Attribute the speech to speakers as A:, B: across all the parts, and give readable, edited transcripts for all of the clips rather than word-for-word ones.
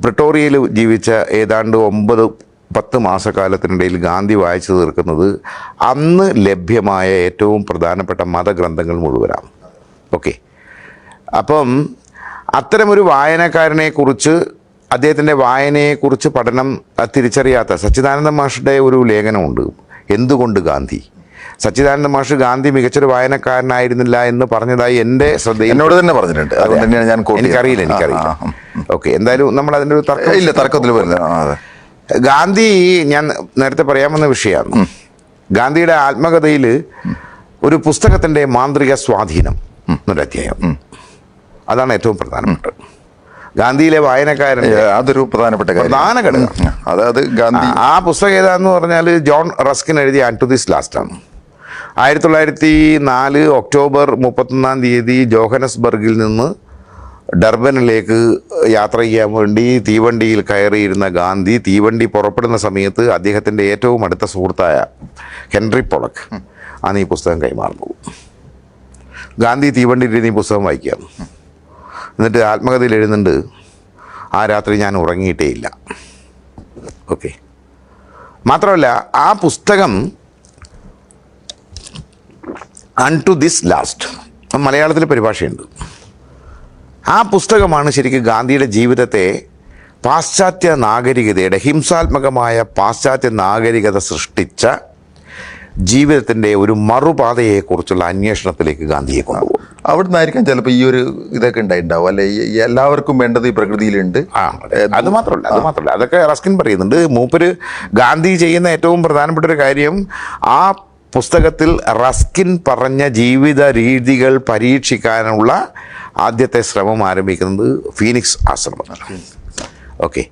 A: പ്രിട്ടോറിയയിൽ ജീവിച്ച ഏതാണ്ട് 9-10 മാസക്കാലത്തിനിടയിൽ ഗാന്ധി വായിച്ചു തീർക്കുന്നത് അന്ന് ലഭ്യമായ ഏറ്റവും പ്രധാനപ്പെട്ട മതഗ്രന്ഥങ്ങൾ മുഴുവനാണ്. ഓക്കെ, അപ്പം അത്തരമൊരു വായനക്കാരനെക്കുറിച്ച്, അദ്ദേഹത്തിൻ്റെ വായനയെക്കുറിച്ച് പഠനം തിരിച്ചറിയാത്ത സച്ചിദാനന്ദ മാഷുടെ ഒരു ലേഖനമുണ്ട്, എന്തുകൊണ്ട് ഗാന്ധി. സച്ചിദാനന്ദ മാഷ് ഗാന്ധി മികച്ചൊരു വായനക്കാരനായിരുന്നില്ല എന്ന് പറഞ്ഞതായി എൻ്റെ ശ്രദ്ധയിൽ
B: എന്നോട് തന്നെ പറഞ്ഞിട്ടുണ്ട്. അതുകൊണ്ട് തന്നെയാണ് ഞാൻ
A: എനിക്കറിയില്ല. ഓക്കെ, എന്തായാലും നമ്മൾ അതിൻ്റെ ഒരു
B: തർക്കത്തിൽ വരുന്നത്.
A: ഗാന്ധി, ഞാൻ നേരത്തെ പറയാമെന്ന വിഷയമാണ്. ഗാന്ധിയുടെ ആത്മകഥയിൽ ഒരു പുസ്തകത്തിൻ്റെ മാന്ത്രിക സ്വാധീനം എന്നൊരു അധ്യായം, അതാണ് ഏറ്റവും പ്രധാനപ്പെട്ടത്. ഗാന്ധിയിലെ വായനക്കാരൻ
B: അതൊരു പ്രധാനപ്പെട്ട
A: പ്രധാന ഘടകം.
B: അതായത് ഗാന്ധി ആ
A: പുസ്തകം ഏതാന്ന് പറഞ്ഞാൽ ജോൺ റസ്കിൻ എഴുതിയ ആൻഡ് ടു ദിസ് ലാസ്റ്റാണ്. 1904 ഒക്ടോബർ 31 ജോഹനസ്ബർഗിൽ നിന്ന് ഡർബനിലേക്ക് യാത്ര ചെയ്യാൻ വേണ്ടി തീവണ്ടിയിൽ കയറിയിരുന്ന ഗാന്ധി തീവണ്ടി പുറപ്പെടുന്ന സമയത്ത് അദ്ദേഹത്തിൻ്റെ ഏറ്റവും അടുത്ത സുഹൃത്തായ ഹെൻറി പൊളക്ക് ആണ് ഈ പുസ്തകം കൈമാറുന്നത്. ഗാന്ധി തീവണ്ടിയിൽ ഈ പുസ്തകം വായിക്കുകയാണ്. എന്നിട്ട് ആത്മകഥയിൽ എഴുതുന്നുണ്ട്, ആ രാത്രി ഞാൻ ഉറങ്ങിയിട്ടേ ഇല്ല. ഓക്കെ, മാത്രമല്ല ആ പുസ്തകം അൺടു ദിസ് ലാസ്റ്റ് മലയാളത്തിൽ പരിഭാഷയുണ്ട്. ആ പുസ്തകമാണ് ശരിക്കും ഗാന്ധിയുടെ ജീവിതത്തെ പാശ്ചാത്യ നാഗരികതയുടെ, ഹിംസാത്മകമായ പാശ്ചാത്യ നാഗരികത സൃഷ്ടിച്ച ജീവിതത്തിൻ്റെ ഒരു മറുപാതയെക്കുറിച്ചുള്ള അന്വേഷണത്തിലേക്ക് ഗാന്ധിയെ കൊണ്ടുപോകും.
B: അവിടെ നിന്നായിരിക്കാം ചിലപ്പോൾ ഈ ഒരു ഇതൊക്കെ ഉണ്ടായിട്ടുണ്ടാവും, അല്ലെ? എല്ലാവർക്കും വേണ്ടത് ഈ പ്രകൃതിയിലുണ്ട്.
A: അത് മാത്രമല്ല അതൊക്കെ റസ്കിൻ പറയുന്നുണ്ട്. മൂപ്പര് ഗാന്ധി ചെയ്യുന്ന ഏറ്റവും പ്രധാനപ്പെട്ട ഒരു കാര്യം, ആ പുസ്തകത്തിൽ റസ്കിൻ പറഞ്ഞ ജീവിത രീതികൾ പരീക്ഷിക്കാനുള്ള ആദ്യത്തെ ശ്രമം ആരംഭിക്കുന്നത് ഫീനിക്സ് ആശ്രമത്തിലാണ്. ഓക്കെ,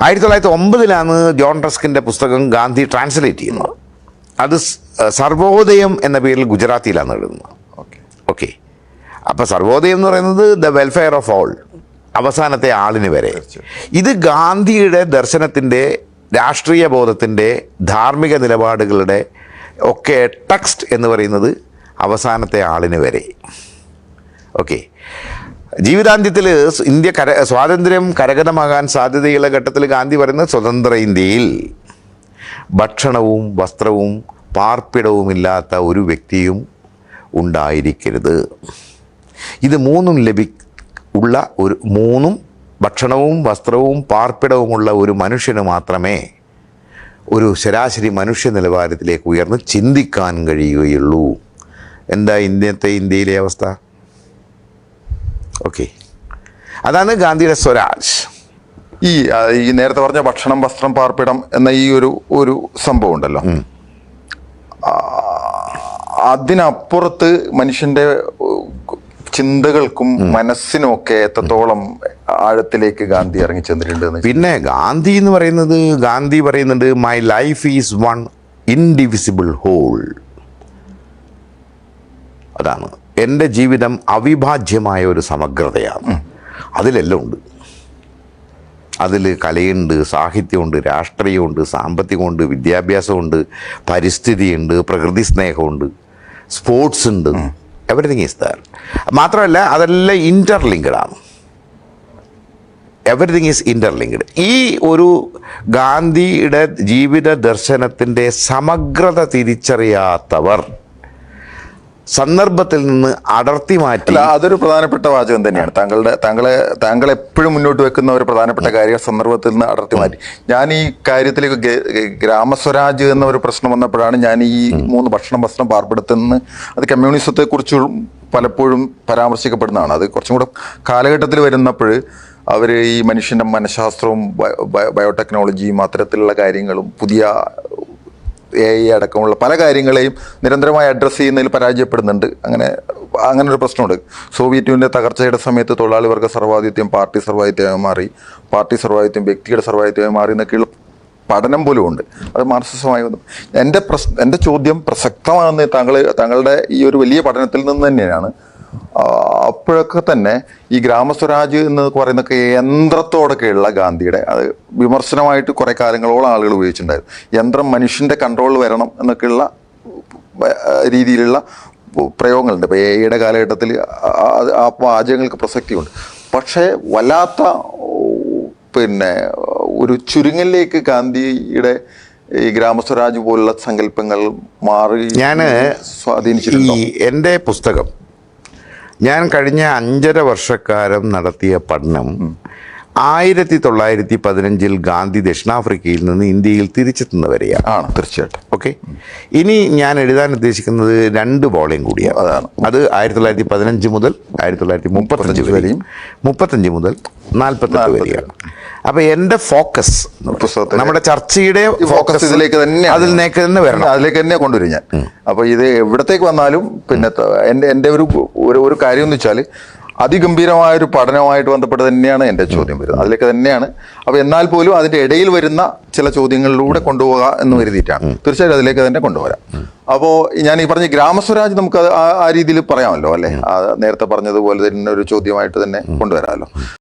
A: 1909 ജോൺ റസ്കിൻ്റെ പുസ്തകം ഗാന്ധി ട്രാൻസ്ലേറ്റ് ചെയ്യുന്നത്. അത് സർവോദയം എന്ന പേരിൽ ഗുജറാത്തിയിലാണ് എഴുതുന്നത്. ഓക്കെ, അപ്പോൾ സർവോദയം എന്ന് പറയുന്നത് ദ വെൽഫെയർ ഓഫ് ഓൾ, അവസാനത്തെ ആളിന് വരെ. ഇത് ഗാന്ധിയുടെ ദർശനത്തിൻ്റെ, രാഷ്ട്രീയ ബോധത്തിൻ്റെ, ധാർമ്മിക നിലപാടുകളുടെ ഒക്കെ ടെക്സ്റ്റ് എന്ന് പറയുന്നത് അവസാനത്തെ ആളിന് വരെ. ഓക്കെ, ജീവിതാന്ത്യത്തിൽ ഇന്ത്യ സ്വാതന്ത്ര്യം കരഗതമാകാൻ സാധ്യതയുള്ള ഘട്ടത്തിൽ ഗാന്ധി പറയുന്നത്, സ്വതന്ത്ര ഇന്ത്യയിൽ ഭക്ഷണവും വസ്ത്രവും പാർപ്പിടവുമില്ലാത്ത ഒരു വ്യക്തിയും ഉണ്ടായിരിക്കരുത്. ഇത് മൂന്നും മൂന്നും ഭക്ഷണവും വസ്ത്രവും പാർപ്പിടവുമുള്ള ഒരു മനുഷ്യന് മാത്രമേ ഒരു ശരാശരി മനുഷ്യ നിലവാരത്തിലേക്ക് ഉയർന്ന് ചിന്തിക്കാൻ കഴിയുകയുള്ളൂ. എന്താ ഇന്ത്യയിലെ അവസ്ഥ? ഓക്കെ, അതാണ് ഗാന്ധിയുടെ സ്വരാജ്.
B: ഈ നേരത്തെ പറഞ്ഞ ഭക്ഷണം, വസ്ത്രം, പാർപ്പിടം എന്ന ഈ ഒരു സംഭവം ഉണ്ടല്ലോ, അതിനപ്പുറത്ത് മനുഷ്യന്റെ ചിന്തകൾക്കും മനസ്സിനും ഒക്കെ എത്രത്തോളം ആഴത്തിലേക്ക് ഗാന്ധി ഇറങ്ങി ചെന്നിട്ടുണ്ട്.
A: പിന്നെ ഗാന്ധി പറയുന്നുണ്ട്, my life is one indivisible whole. അതാണ്, എൻ്റെ ജീവിതം അവിഭാജ്യമായ ഒരു സമഗ്രതയാണ്. അതിലെല്ലാം ഉണ്ട്. അതിൽ കലയുണ്ട്, സാഹിത്യമുണ്ട്, രാഷ്ട്രീയമുണ്ട്, സാമ്പത്തികമുണ്ട്, വിദ്യാഭ്യാസമുണ്ട്, പരിസ്ഥിതിയുണ്ട്, പ്രകൃതി സ്നേഹമുണ്ട്, സ്പോർട്സ് ഉണ്ട്. Everything is there. മാത്രമല്ല അതെല്ലാം ഇൻ്റർലിങ്ക്ഡാണ്. Everything is interlinked. ഈ ഒരു ഗാന്ധിയുടെ ജീവിത ദർശനത്തിൻ്റെ സമഗ്രത തിരിച്ചറിയാത്തവർ സന്ദർഭത്തിൽ നിന്ന് അടർത്തി മാറ്റി.
B: അതൊരു പ്രധാനപ്പെട്ട വാചകം തന്നെയാണ്. താങ്കൾ എപ്പോഴും മുന്നോട്ട് വെക്കുന്ന ഒരു പ്രധാനപ്പെട്ട കാര്യം, സന്ദർഭത്തിൽ നിന്ന് അടർത്തി മാറ്റി. ഞാൻ ഈ കാര്യത്തിലേക്ക് ഗ്രാമസ്വരാജ് എന്ന ഒരു പ്രശ്നം വന്നപ്പോഴാണ് ഞാൻ ഈ 3 ഭക്ഷണം, വസ്ത്രം, പാർപ്പിടത്തിൽ നിന്ന്, അത് കമ്മ്യൂണിസത്തെക്കുറിച്ച് പലപ്പോഴും പരാമർശിക്കപ്പെടുന്നതാണ്. അത് കുറച്ചും കൂടെ കാലഘട്ടത്തിൽ വരുന്നപ്പോൾ അവർ ഈ മനുഷ്യൻ്റെ മനഃശാസ്ത്രവും ബയോടെക്നോളജിയും അത്തരത്തിലുള്ള കാര്യങ്ങളും പുതിയ AI അടക്കമുള്ള പല കാര്യങ്ങളെയും നിരന്തരമായി അഡ്രസ്സ് ചെയ്യുന്നതിൽ പരാജയപ്പെടുന്നുണ്ട്. അങ്ങനെ ഒരു പ്രശ്നമുണ്ട്. സോവിയറ്റ് യൂണിയൻ്റെ തകർച്ചയുടെ സമയത്ത് തൊഴിലാളി വർഗ സർവാധിപത്യം പാർട്ടി സർവാധിപത്യമായി മാറി, പാർട്ടി സർവാധിപത്യം വ്യക്തിയുടെ സർവാധിപത്യമായി മാറി എന്നൊക്കെയുള്ള പഠനം പോലും ഉണ്ട്. അത് മാർക്സിസമായി വന്നു. എൻ്റെ ചോദ്യം പ്രസക്തമാണെന്ന് താങ്കളുടെ ഈ ഒരു വലിയ പഠനത്തിൽ നിന്ന് തന്നെയാണ്. അപ്പോഴൊക്കെ തന്നെ ഈ ഗ്രാമസ്വരാജ് എന്ന് പറയുന്നൊക്കെ യന്ത്രത്തോടൊക്കെയുള്ള ഗാന്ധിയുടെ, അത് വിമർശനമായിട്ട് കുറേ കാലങ്ങളോളം ആളുകൾ ഉപയോഗിച്ചിട്ടുണ്ടായിരുന്നു. യന്ത്രം മനുഷ്യൻ്റെ കൺട്രോളിൽ വരണം എന്നൊക്കെയുള്ള രീതിയിലുള്ള പ്രയോഗങ്ങളുണ്ട്. ഇപ്പോൾ AI കാലഘട്ടത്തിൽ ആ വാചകങ്ങൾക്ക് പ്രസക്തിയുണ്ട്. പക്ഷേ വല്ലാത്ത പിന്നെ ഒരു ചുരുങ്ങലിലേക്ക് ഗാന്ധിയുടെ ഈ ഗ്രാമസ്വരാജ് പോലുള്ള സങ്കല്പങ്ങൾ മാറി
A: ഞാൻ
B: സ്വാധീനിച്ചിട്ടുണ്ടോ?
A: എൻ്റെ പുസ്തകം ഞാൻ കഴിഞ്ഞ 5.5 വർഷക്കാലം നടത്തിയ പഠനം 1915 ഗാന്ധി ദക്ഷിണാഫ്രിക്കയിൽ നിന്ന് ഇന്ത്യയിൽ തിരിച്ചെത്തുന്നവരെയാണ്.
B: ആണ്, തീർച്ചയായിട്ടും.
A: ഓക്കെ, ഇനി ഞാൻ എഴുതാൻ ഉദ്ദേശിക്കുന്നത് 2 വോളിയം കൂടിയാണ്.
B: അതാണ്.
A: അത് 1915 മുതൽ 1935 വരെയും 35 മുതൽ 48 വരെയാണ്. അപ്പൊ എൻ്റെ ഫോക്കസ്
B: പുസ്തകത്തിൽ
A: നമ്മുടെ ചർച്ചയുടെ
B: ഫോക്കസ് ഇതിലേക്ക് തന്നെ,
A: അതിലേക്ക് തന്നെ വരണം,
B: അതിലേക്ക് തന്നെ കൊണ്ടുവരും ഞാൻ. അപ്പൊ ഇത് എവിടത്തേക്ക് വന്നാലും പിന്നെ എൻ്റെ ഒരു കാര്യം എന്ന് വെച്ചാൽ അതിഗംഭീരമായ ഒരു പഠനവുമായിട്ട് ബന്ധപ്പെട്ട് തന്നെയാണ് എൻ്റെ ചോദ്യം വരുന്നത്. അതിലേക്ക് തന്നെയാണ്. അപ്പോൾ എന്നാൽ പോലും അതിൻ്റെ ഇടയിൽ വരുന്ന ചില ചോദ്യങ്ങളിലൂടെ കൊണ്ടുപോകുക എന്ന് കരുതിയിട്ടാണ്. തീർച്ചയായിട്ടും അതിലേക്ക് തന്നെ കൊണ്ടുവരാം. അപ്പോൾ ഞാൻ ഈ പറഞ്ഞ ഗ്രാമസ്വരാജ് നമുക്ക് ആ രീതിയിൽ പറയാമല്ലോ, അല്ലേ? നേരത്തെ പറഞ്ഞതുപോലെ തന്നെ ഒരു ചോദ്യമായിട്ട് തന്നെ കൊണ്ടുവരാമല്ലോ.